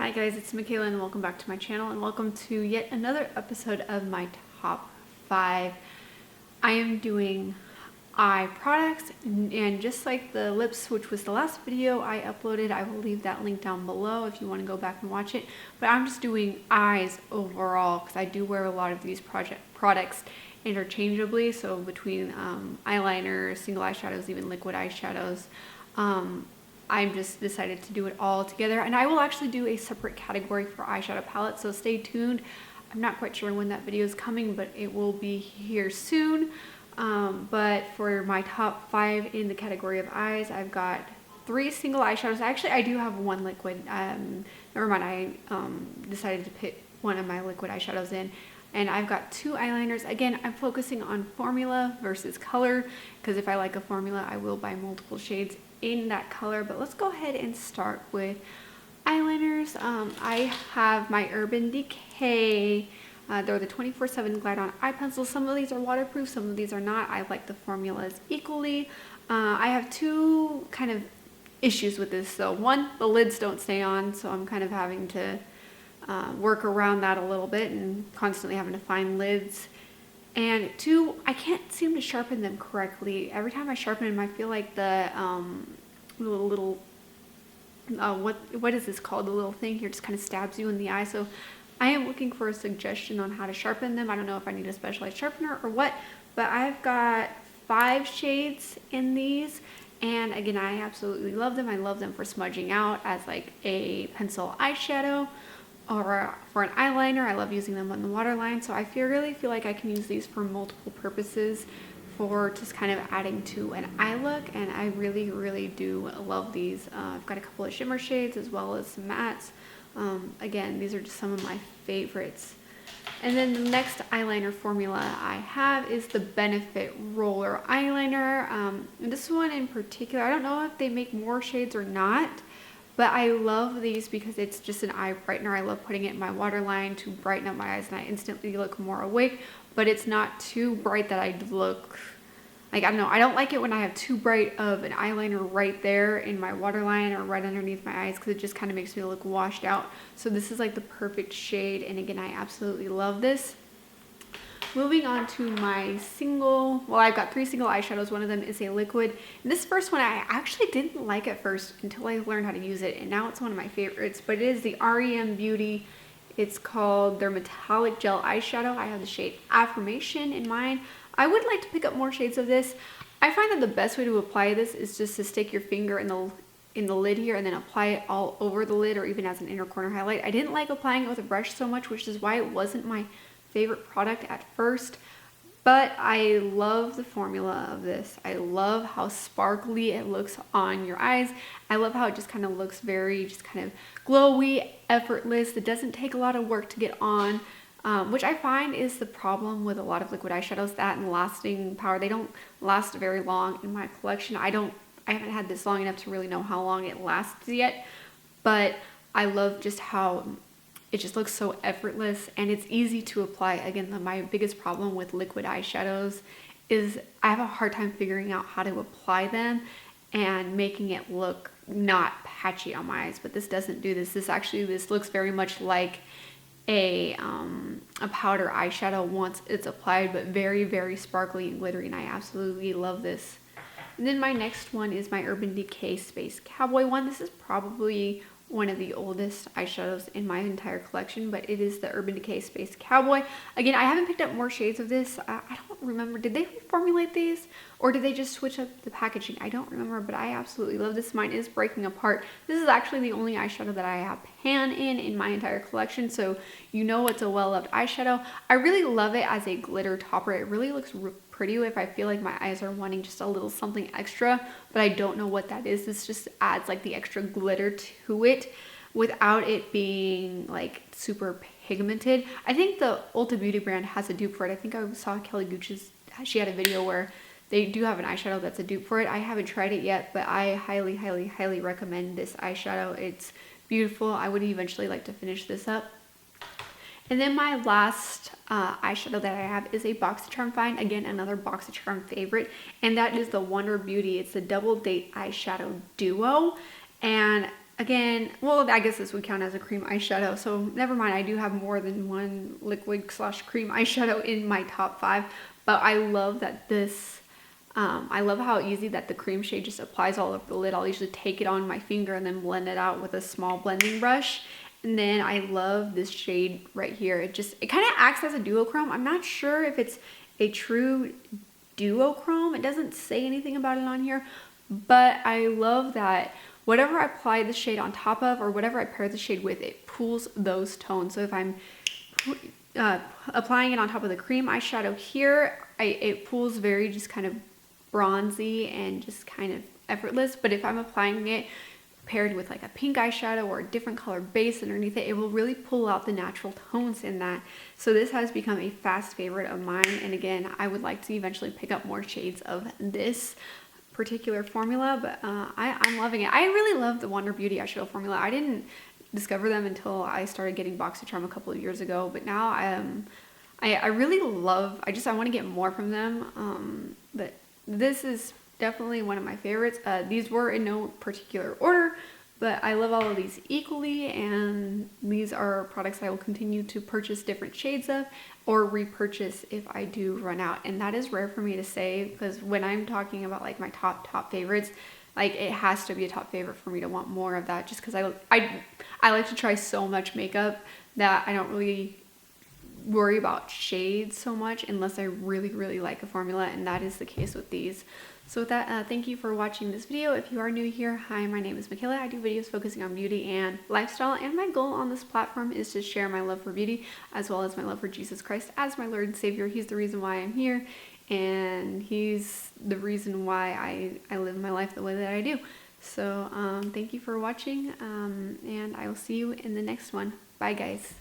Hi guys, it's Machaela and welcome back to my channel and welcome to yet another episode of my top 5. I am doing eye products and just like the lips, which was the last video I uploaded, I will leave that link down below if you want to go back and watch it. But I'm just doing eyes overall because I do wear a lot of these products interchangeably, so between eyeliner, single eyeshadows, even liquid eyeshadows. I've just decided to do it all together, and I will actually do a separate category for eyeshadow palettes, so stay tuned. I'm not quite sure when that video is coming, but it will be here soon. But for my top 5 in the category of eyes, I've got 3 single eyeshadows. Actually, I do have 1 liquid. Never mind, I decided to put one of my liquid eyeshadows in. And I've got 2 eyeliners. Again, I'm focusing on formula versus color, because if I like a formula, I will buy multiple shades in that color. But let's go ahead and start with eyeliners. I have my Urban Decay. They're the 24/7 Glide On eye pencils. Some of these are waterproof, some of these are not. I like the formulas equally. I have 2 kind of issues with this. So one, the lids don't stay on, so I'm kind of having to work around that a little bit and constantly having to find lids. And 2, I can't seem to sharpen them correctly. Every time I sharpen them, I feel like the little what is this called? The little thing here just kind of stabs you in the eye. So I am looking for a suggestion on how to sharpen them. I don't know if I need a specialized sharpener or what, but I've got 5 shades in these. And again, I absolutely love them. I love them for smudging out as like a pencil eyeshadow, or for an eyeliner. I love using them on the waterline. So I really feel like I can use these for multiple purposes, for just kind of adding to an eye look. And I really do love these. I've got a couple of shimmer shades as well as some mattes. Again, these are just some of my favorites. And then the next eyeliner formula I have is the Benefit Roller Eyeliner. And this one in particular, I don't know if they make more shades or not, but I love these because it's just an eye brightener. I love putting it in my waterline to brighten up my eyes, and I instantly look more awake. But it's not too bright that I look like, I don't know, I don't like it when I have too bright of an eyeliner right there in my waterline or right underneath my eyes, because it just kind of makes me look washed out. So this is like the perfect shade, and again, I absolutely love this. Moving on to my I've got 3 single eyeshadows. One of them is a liquid. And this first one I actually didn't like at first until I learned how to use it, and now it's one of my favorites. But it is the R.E.M. Beauty. It's called their Metallic Gel Eyeshadow. I have the shade Affirmation in mine. I would like to pick up more shades of this. I find that the best way to apply this is just to stick your finger in the lid here and then apply it all over the lid, or even as an inner corner highlight. I didn't like applying it with a brush so much, which is why it wasn't my favorite product at first. But I love the formula of this. I love how sparkly it looks on your eyes. I love how it just kind of looks very just kind of glowy, effortless. It doesn't take a lot of work to get on. Which I find is the problem with a lot of liquid eyeshadows, that and lasting power. They don't last very long in my collection. I haven't had this long enough to really know how long it lasts yet, but I love just how it just looks so effortless and it's easy to apply. Again, my biggest problem with liquid eyeshadows is I have a hard time figuring out how to apply them and making it look not patchy on my eyes. But this doesn't do this. This looks very much like a powder eyeshadow once it's applied, but very sparkly and glittery, and I absolutely love this. And then my next one is my Urban Decay Space Cowboy one. This is probably one of the oldest eyeshadows in my entire collection, but it is the Urban Decay Space Cowboy. Again, I haven't picked up more shades of this. I don't remember, did they reformulate these or did they just switch up the packaging? I don't remember, but I absolutely love this. Mine is breaking apart. This is actually the only eyeshadow that I have pan in my entire collection, so you know it's a well-loved eyeshadow. I really love it as a glitter topper. It really looks pretty if I feel like my eyes are wanting just a little something extra, but I don't know what that is. This just adds like the extra glitter to it without it being like super pigmented. I think the Ulta Beauty brand has a dupe for it. I think I saw Kelly Gooch's, she had a video where they do have an eyeshadow that's a dupe for it. I haven't tried it yet, but I highly recommend this eyeshadow. It's beautiful. I would eventually like to finish this up. And then my last eyeshadow that I have is a BoxyCharm find. Again, another BoxyCharm favorite, and that is the Wonder Beauty. It's the Double Date Eyeshadow Duo. And again, well, I guess this would count as a cream eyeshadow, so never mind. I do have more than one liquid / cream eyeshadow in my top 5, but I love that this, I love how easy that the cream shade just applies all over the lid. I'll usually take it on my finger and then blend it out with a small blending brush. And then I love this shade right here. It kind of acts as a duochrome. I'm not sure if it's a true duochrome. It doesn't say anything about it on here, but I love that whatever I apply the shade on top of, or whatever I pair the shade with, it pulls those tones. So if I'm applying it on top of the cream eyeshadow here, it pulls very just kind of bronzy and just kind of effortless. But if I'm applying it paired with like a pink eyeshadow or a different color base underneath it, it will really pull out the natural tones in that. So this has become a fast favorite of mine, and again, I would like to eventually pick up more shades of this particular formula, but I'm loving it. I really love the Wonder Beauty eyeshadow formula. I didn't discover them until I started getting BoxyCharm a couple of years ago, but now I really love, I want to get more from them, but this is definitely one of my favorites. These were in no particular order, but I love all of these equally, and these are products I will continue to purchase different shades of or repurchase if I do run out. And that is rare for me to say, because when I'm talking about like my top favorites, like it has to be a top favorite for me to want more of that, just because I like to try so much makeup that I don't really worry about shades so much unless I really like a formula, and that is the case with these. So with that, thank you for watching this video. If you are new here, hi, my name is Machaela. I do videos focusing on beauty and lifestyle, and my goal on this platform is to share my love for beauty as well as my love for Jesus Christ as my Lord and Savior. He's the reason why I'm here, and he's the reason why I live my life the way that I do. So thank you for watching, and I will see you in the next one. Bye guys.